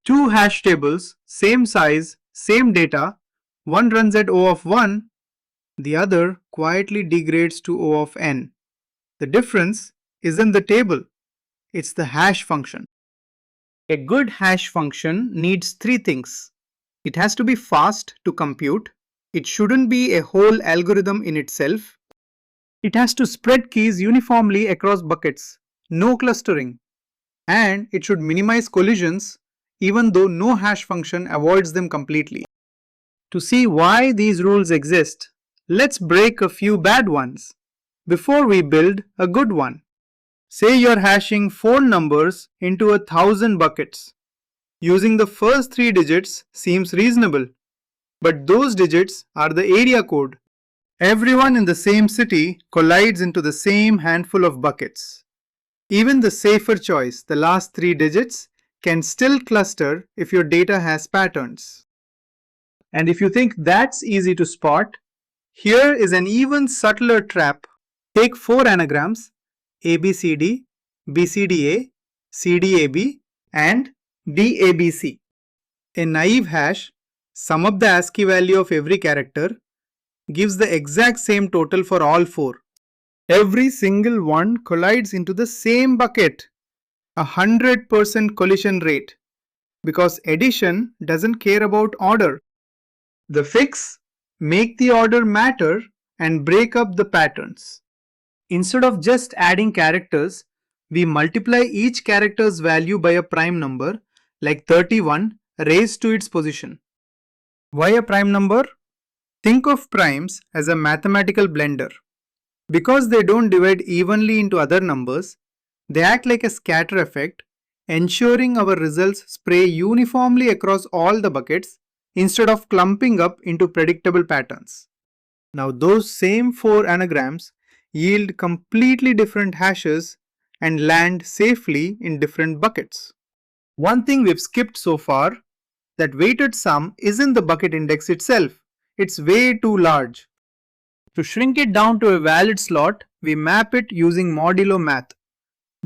Two hash tables, same size, same data, one runs at O of 1, the other quietly degrades to O of n. The difference isn't the table, it's the hash function. A good hash function needs three things. It has to be fast to compute, it shouldn't be a whole algorithm in itself, it has to spread keys uniformly across buckets, no clustering, and it should minimize collisions even though no hash function avoids them completely. To see why these rules exist, let's break a few bad ones before we build a good one. Say you're hashing 4 numbers into 1,000 buckets. Using the first 3 digits seems reasonable, but those digits are the area code. Everyone in the same city collides into the same handful of buckets. Even the safer choice, the last 3 digits, can still cluster if your data has patterns. And if you think that's easy to spot, here is an even subtler trap. Take 4 anagrams ABCD, BCDA, CDAB, and DABC. A naive hash, sum up the ASCII value of every character, gives the exact same total for all 4. Every single one collides into the same bucket, 100% collision rate, because addition doesn't care about order. The fix: make the order matter and break up the patterns. Instead of just adding characters, we multiply each character's value by a prime number, like 31 raised to its position. Why a prime number? Think of primes as a mathematical blender. Because they don't divide evenly into other numbers, they act like a scatter effect, ensuring our results spray uniformly across all the buckets instead of clumping up into predictable patterns. Now those same 4 anagrams yield completely different hashes and land safely in different buckets. One thing we've skipped so far, that weighted sum isn't the bucket index itself, it's way too large. To shrink it down to a valid slot, we map it using modulo math,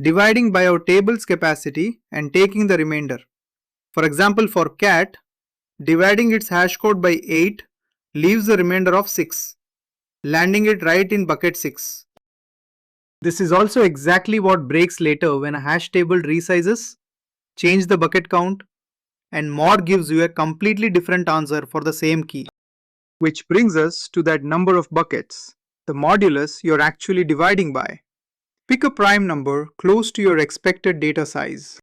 dividing by our table's capacity and taking the remainder. For example, for cat, dividing its hash code by 8 leaves the remainder of 6, landing it right in bucket 6. This is also exactly what breaks later when a hash table resizes, change the bucket count, and mod gives you a completely different answer for the same key. Which brings us to that number of buckets, the modulus you're actually dividing by. Pick a prime number close to your expected data size.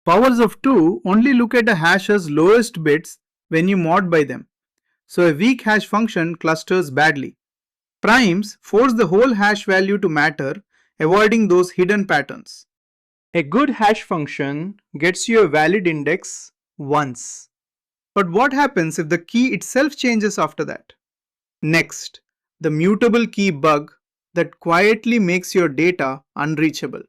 Powers of 2 only look at a hash's lowest bits when you mod by them, so a weak hash function clusters badly. Primes force the whole hash value to matter, avoiding those hidden patterns. A good hash function gets you a valid index once. But what happens if the key itself changes after that? Next, the mutable key bug that quietly makes your data unreachable.